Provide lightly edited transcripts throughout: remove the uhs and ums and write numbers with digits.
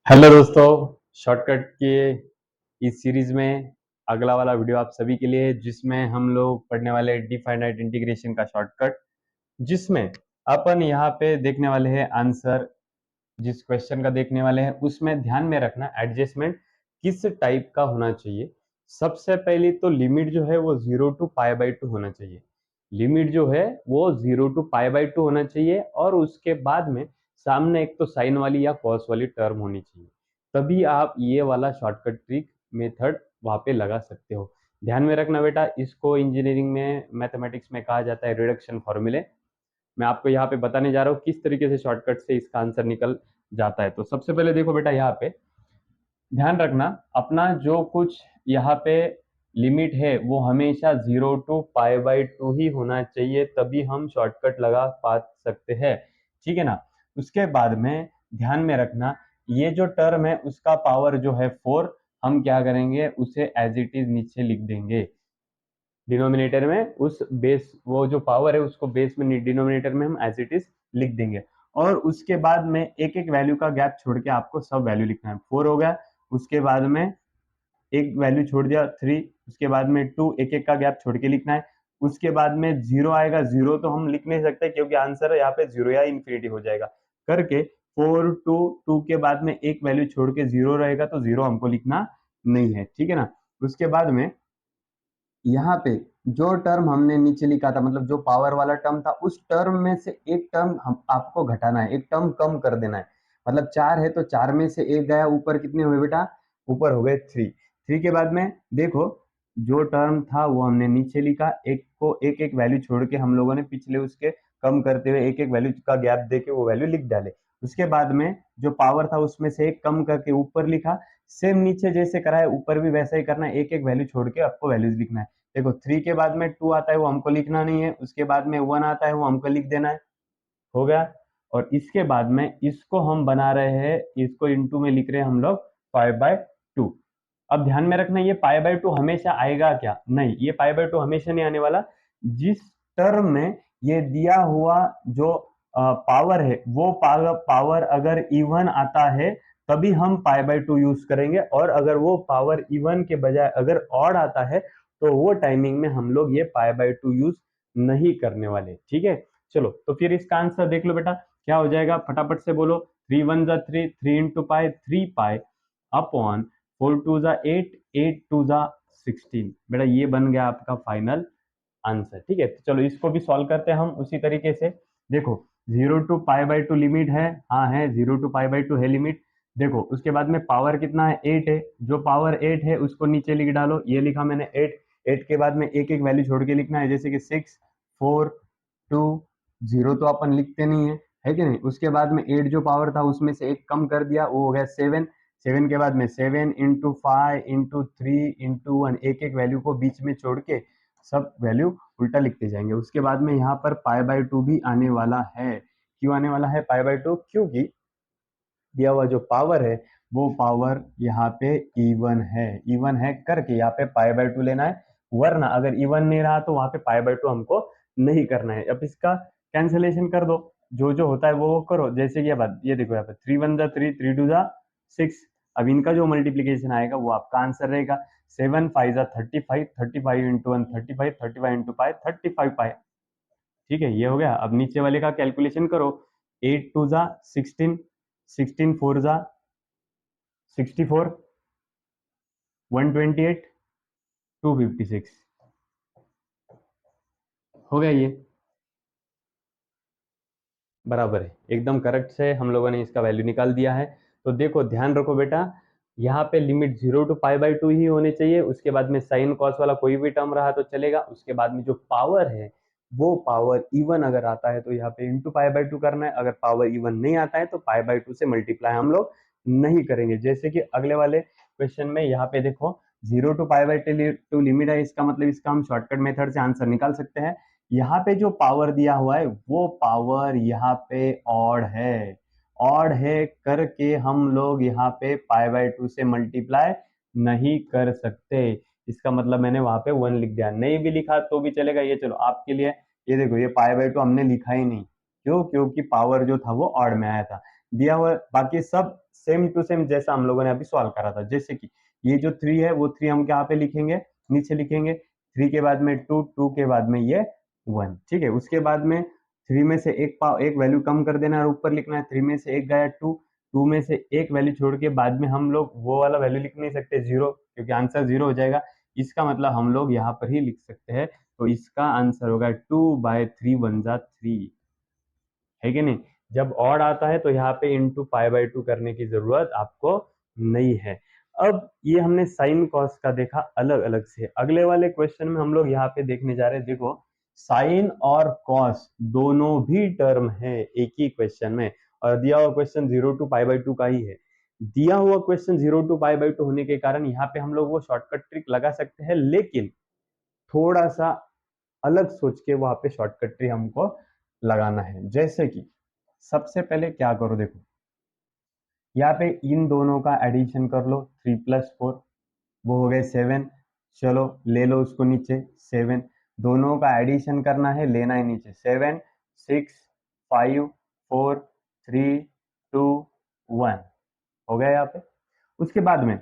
Hello दोस्तों, shortcut के इस सीरीज में अगला वाला वीडियो आप सभी के लिए, जिसमें हम लोग पढ़ने वाले डिफाइनाइट इंटीग्रेशन का शॉर्टकट, जिसमें अपन यहाँ पे देखने वाले हैं आंसर। जिस क्वेश्चन का देखने वाले हैं उसमें ध्यान में रखना एडजस्टमेंट किस टाइप का होना चाहिए। सबसे पहली तो लिमिट जो है वो 0 to π/2 होना चाहिए। लिमिट जो है वो 0 to π/2 होना चाहिए और उसके बाद में सामने एक तो साइन वाली या कॉस वाली टर्म होनी चाहिए। तभी आप ये वाला शॉर्टकट ट्रिक मेथड वहां पे लगा सकते हो। ध्यान में रखना बेटा, इसको इंजीनियरिंग में मैथमेटिक्स में कहा जाता है रिडक्शन फॉर्मूले। मैं आपको यहाँ पे बताने जा रहा हूँ किस तरीके से शॉर्टकट से इसका आंसर निकल जाता है। तो सबसे पहले देखो बेटा, यहाँ पे ध्यान रखना, अपना जो कुछ यहाँ पे लिमिट है वो हमेशा 0 to π/2 ही होना चाहिए, तभी हम शॉर्टकट लगा पा सकते हैं। ठीक है ना। उसके बाद में ध्यान में रखना, ये जो टर्म है उसका पावर जो है 4, हम क्या करेंगे उसे एज इट इज नीचे लिख देंगे डिनोमिनेटर में। उस बेस वो जो पावर है उसको बेस में डिनोमिनेटर में हम एज इट इज लिख देंगे। और उसके बाद में एक एक वैल्यू का गैप छोड़ के आपको सब वैल्यू लिखना है। 4 हो गया, उसके बाद में एक वैल्यू छोड़ दिया 3, उसके बाद में 2, एक एक का गैप छोड़ के लिखना है। उसके बाद में 0 आएगा। 0 तो हम लिख नहीं सकते क्योंकि आंसर यहाँ पे 0 या इन्फिनिटी हो जाएगा। करके 4 2 2 के बाद में एक वैल्यू छोड़ के 0 रहेगा, तो 0 हमको लिखना नहीं है। ठीक है ना। उसके बाद में यहाँ पे जो टर्म हमने नीचे लिखा था, मतलब जो पावर वाला टर्म था, उस टर्म में से एक टर्म हम आपको घटाना है, एक टर्म कम कर देना है। मतलब 4 है तो 4 में से एक गया, ऊपर कितने हुए बेटा? ऊपर हो गए 3। 3 के बाद में देखो, जो टर्म था वो हमने नीचे लिखा, एक को एक एक वैल्यू छोड़ के हम लोगों ने पिछले उसके कम करते हुए एक एक वैल्यू का गैप दे के वो वैल्यू लिख डाले। उसके बाद में जो पावर था उसमें से एक कम करके ऊपर लिखा। सेम नीचे जैसे करा है ऊपर भी वैसा ही करना है, एक एक वैल्यू छोड़ के आपको वैल्यूज लिखना है। देखो 3 के बाद में 2 आता है वो हमको लिखना नहीं है, उसके बाद में 1 आता है वो हमको लिख देना है। हो गया। और इसके बाद में इसको हम बना रहे हैं, इसको इनटू में लिख रहे हैं हम लोग 5/2। अब ध्यान में रखना, ये π/2 हमेशा आएगा क्या? नहीं, ये π/2 हमेशा नहीं आने वाला। जिस टर्म में ये दिया हुआ जो पावर है वो पावर अगर इवन आता है तभी हम π/2 यूज करेंगे, और अगर वो पावर इवन के बजाय अगर ऑड आता है तो वो टाइमिंग में हम लोग ये π/2 यूज नहीं करने वाले। ठीक है। चलो तो फिर इसका आंसर देख लो बेटा, क्या हो जाएगा फटाफट से बोलो। 3 1 जा 3, 3 इंटू पाई 3 पाई अपॉन 4 2 जा 8, 8 2 जा 16। बेटा ये बन गया आपका फाइनल आंसर। ठीक है। तो चलो इसको भी सॉल्व करते हैं हम उसी तरीके से। देखो 0 to π/2 लिमिट है, हाँ है, 0 to π/2 है लिमिट। देखो उसके बाद में पावर कितना है? 8 है। जो पावर 8 है उसको नीचे लिख डालो, ये लिखा मैंने 8। 8 के बाद में एक एक वैल्यू छोड़ के लिखना है, जैसे कि 6 4 2 0 तो अपन लिखते नहीं है कि नहीं। उसके बाद में 8 जो पावर था उसमें से एक कम कर दिया, वो हो गया 7। 7 के बाद में 7 इंटू 5 इंटू 3 इंटू 1, एक एक वैल्यू को बीच में छोड़ के सब वैल्यू उल्टा लिखते जाएंगे। उसके बाद में यहाँ पर π/2 भी आने वाला है। क्यों आने वाला है π/2? क्योंकि दिया हुआ जो पावर है वो पावर यहाँ पे इवन है। इवन है करके यहाँ पे π/2 लेना है, वरना अगर इवन नहीं रहा तो वहां पे π/2 हमको नहीं करना है। अब इसका कैंसिलेशन कर दो, जो जो होता है वो करो। जैसे कि अब ये देखो यहाँ पे 3 1 जा 3, 3 2 जा 6। अब इनका जो मल्टीप्लीकेशन आएगा वो आपका आंसर रहेगा। 7 5 जा 35, 35 इंटू 1 35, 35 इंटू पाई 35 पाई। ठीक है, ये हो गया। अब नीचे वाले का कैलकुलेशन करो। 8 2 जा 16, 16 4 जा 64, 128, 256। हो गया, ये बराबर है, एकदम करेक्ट से हम लोगों ने इसका वैल्यू निकाल दिया है। तो देखो ध्यान रखो बेटा, यहाँ पे लिमिट 0 to π/2 ही होने चाहिए। उसके बाद में साइन कॉस वाला कोई भी टर्म रहा तो चलेगा। उसके बाद में जो पावर है वो पावर इवन अगर आता है तो यहाँ पे इंटू π/2 करना है। अगर पावर इवन नहीं आता है तो π/2 से मल्टीप्लाई हम लोग नहीं करेंगे। जैसे कि अगले वाले क्वेश्चन में यहाँ पे देखो 0 to π/2 लिमिट है, इसका मतलब इसका हम शॉर्टकट मेथड से आंसर निकाल सकते हैं। यहाँ पे जो पावर दिया हुआ है वो पावर यहाँ पे ऑड है। ऑड है करके हम लोग यहाँ पे π/2 से मल्टीप्लाई नहीं कर सकते। इसका मतलब मैंने वहां पे 1 लिख दिया, नहीं भी लिखा तो भी चलेगा। ये चलो आपके लिए, ये देखो ये π/2 हमने लिखा ही नहीं। क्यों? क्योंकि पावर जो था वो ऑड में आया था। दिया हुआ बाकी सब सेम टू सेम जैसा हम लोगों ने अभी सॉल्व करा था। जैसे कि ये जो 3 है वो 3 हम यहाँ पे लिखेंगे, नीचे लिखेंगे, 3 के बाद में 2, 2 के बाद में ये 1, ठीक है। उसके बाद में 3 में से एक वैल्यू कम कर देना और ऊपर लिखना है। 3 में से एक गया 2, 2 में से एक वैल्यू छोड़ के बाद में हम लोग वो वाला वैल्यू लिख नहीं सकते 0, क्योंकि आंसर 0 हो जाएगा। इसका मतलब हम लोग यहाँ पर ही लिख सकते हैं, तो इसका आंसर होगा 2/3 1 जा 3, है कि नहीं। जब ऑड आता है तो यहाँ पे इंटू π/2 करने की जरूरत आपको नहीं है। अब ये हमने साइन कॉस का देखा अलग अलग से। अगले वाले क्वेश्चन में हम लोग यहाँ पे देखने जा रहे हैं, देखो साइन और कॉस दोनों भी टर्म है एक ही क्वेश्चन में, और दिया हुआ क्वेश्चन 0 to π/2 का ही है। दिया हुआ क्वेश्चन 0 to π/2 होने के कारण यहाँ पे हम लोग वो शॉर्टकट ट्रिक लगा सकते हैं, लेकिन थोड़ा सा अलग सोच के वहां पे शॉर्टकट ट्रिक हमको लगाना है। जैसे कि सबसे पहले क्या करो, देखो यहाँ पे इन दोनों का एडिशन कर लो, 3 + 4 वो हो गए 7। चलो ले लो उसको नीचे 7, दोनों का एडिशन करना है, लेना है नीचे 7 6 5 4 3 2 1 हो गया यहाँ पे। उसके बाद में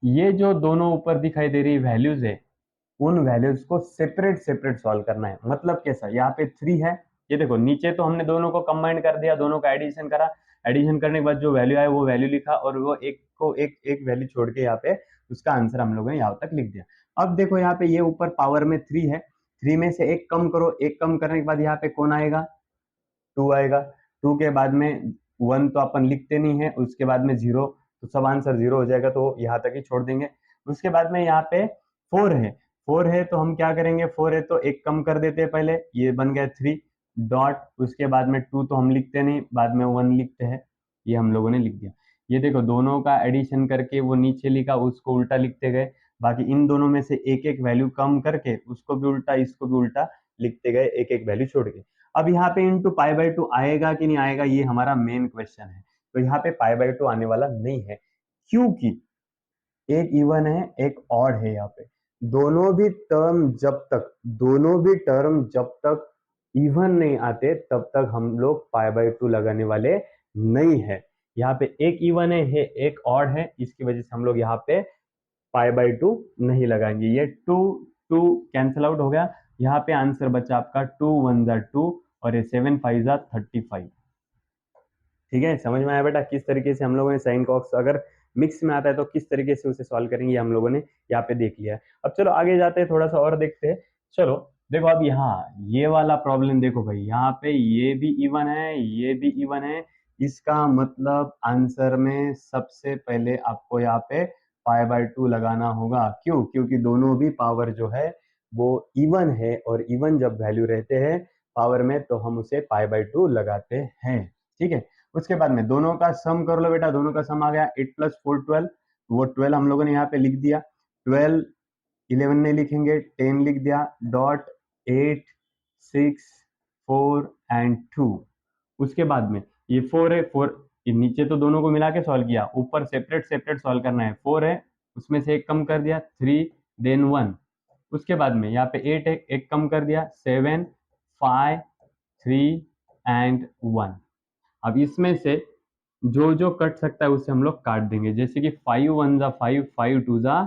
ये जो दोनों ऊपर दिखाई दे रही वैल्यूज है, उन वैल्यूज को सेपरेट सेपरेट सॉल्व करना है। मतलब कैसा, यहाँ पे 3 है, ये देखो नीचे तो हमने दोनों को कंबाइन कर दिया, दोनों का एडिशन करा, एडिशन करने के बाद जो वैल्यू आए वो वैल्यू लिखा, और वो एक को एक एक वैल्यू छोड़ के यहाँ पे उसका आंसर हम लोगों ने यहाँ तक लिख दिया। अब देखो यहाँ पे ये ऊपर पावर में 3 है, 3 में से एक कम करो, एक कम करने के बाद यहाँ पे कौन आएगा, 2 आएगा। 2 के बाद में 1 तो अपन लिखते नहीं है, उसके बाद में 0, तो सब आंसर 0 हो जाएगा, तो यहाँ तक ही छोड़ देंगे। उसके बाद में यहाँ पे 4 है, 4 है तो हम क्या करेंगे, 4 है तो एक कम कर देते हैं पहले, ये बन गया 3 डॉट, उसके बाद में 2 तो हम लिखते नहीं, बाद में 1 लिखते हैं, ये हम लोगों ने लिख दिया। ये देखो दोनों का एडिशन करके वो नीचे लिखा, उसको उल्टा लिखते गए, बाकी इन दोनों में से एक एक वैल्यू कम करके उसको भी उल्टा इसको भी उल्टा लिखते गए, एक एक वैल्यू छोड़ के। अब यहाँ पे इंटू π/2 आएगा कि नहीं आएगा, ये हमारा मेन क्वेश्चन है। तो यहाँ पे π/2 आने वाला नहीं है, क्योंकि एक इवन है एक ऑड है। यहाँ पे दोनों भी टर्म जब तक इवन नहीं आते तब तक हम लोग π/2 लगाने वाले नहीं है। यहाँ पे एक इवन है एक ऑड है, इसकी वजह से हम लोग यहाँ पे π/2 नहीं लगाएंगे। ये 2 2 कैंसिल आउट हो गया, यहाँ पे आंसर बचा आपका 2 1 जा 2 और ये 7 5 जा 35। ठीक है, समझ में आया बेटा किस तरीके से हम लोगों ने साइन कॉस अगर मिक्स में आता है तो किस तरीके से उसे सॉल्व करेंगे, हम लोगों ने यहाँ पे देख लिया है। अब चलो आगे जाते हैं, थोड़ा सा और देखते हैं। चलो देखो अब यहाँ ये वाला प्रॉब्लम देखो भाई, यहाँ पे ये भी इवन है ये भी इवन है, इसका मतलब आंसर में सबसे पहले आपको यहाँ पे π/2 लगाना होगा। क्यों, क्योंकि दोनों भी पावर जो है वो इवन है, और इवन जब वैल्यू रहते हैं पावर में तो हम उसे π/2 लगाते हैं। ठीक है, उसके बाद में दोनों का सम कर लो बेटा, दोनों का सम आ गया 8 + 4 12, वो 12 हम लोगों ने यहाँ पे लिख दिया, 12 11 नहीं लिखेंगे 10 लिख दिया, डॉट 8 6 4 एंड 2। उसके बाद में ये 4 है, 4 नीचे तो दोनों को मिला के सॉल्व किया, ऊपर सेपरेट सेपरेट सॉल्व करना है। 4 है उसमें से एक कम कर दिया 3 देन 1, उसके बाद में यहाँ पे 8 है एक कम कर दिया 7 5 3 एंड 1। अब इसमें से जो जो कट सकता है उसे हम लोग काट देंगे, जैसे कि 5 1 जा 5 5 2 जा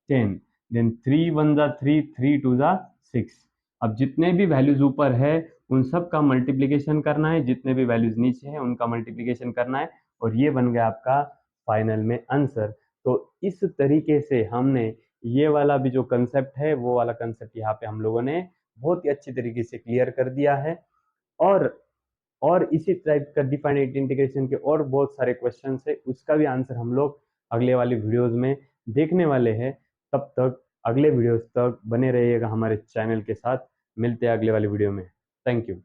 10, देन 3 1 जा 3 3 2 जा 6। अब जितने भी वैल्यूज ऊपर है उन सब का मल्टीप्लीकेशन करना है, जितने भी वैल्यूज नीचे हैं उनका मल्टीप्लीकेशन करना है, और ये बन गया आपका फाइनल में आंसर। तो इस तरीके से हमने ये वाला भी जो कंसेप्ट है वो वाला कंसेप्ट यहाँ पे हम लोगों ने बहुत ही अच्छी तरीके से क्लियर कर दिया है। और इसी टाइप का डिफाइनाइट इंटीग्रेशन के और बहुत सारे क्वेश्चन है, उसका भी आंसर हम लोग अगले वाली वीडियोस में देखने वाले हैं। तब तक अगले वीडियोस तक बने रहिएगा हमारे चैनल के साथ, मिलते हैं अगले वाली वीडियो में। Thank you.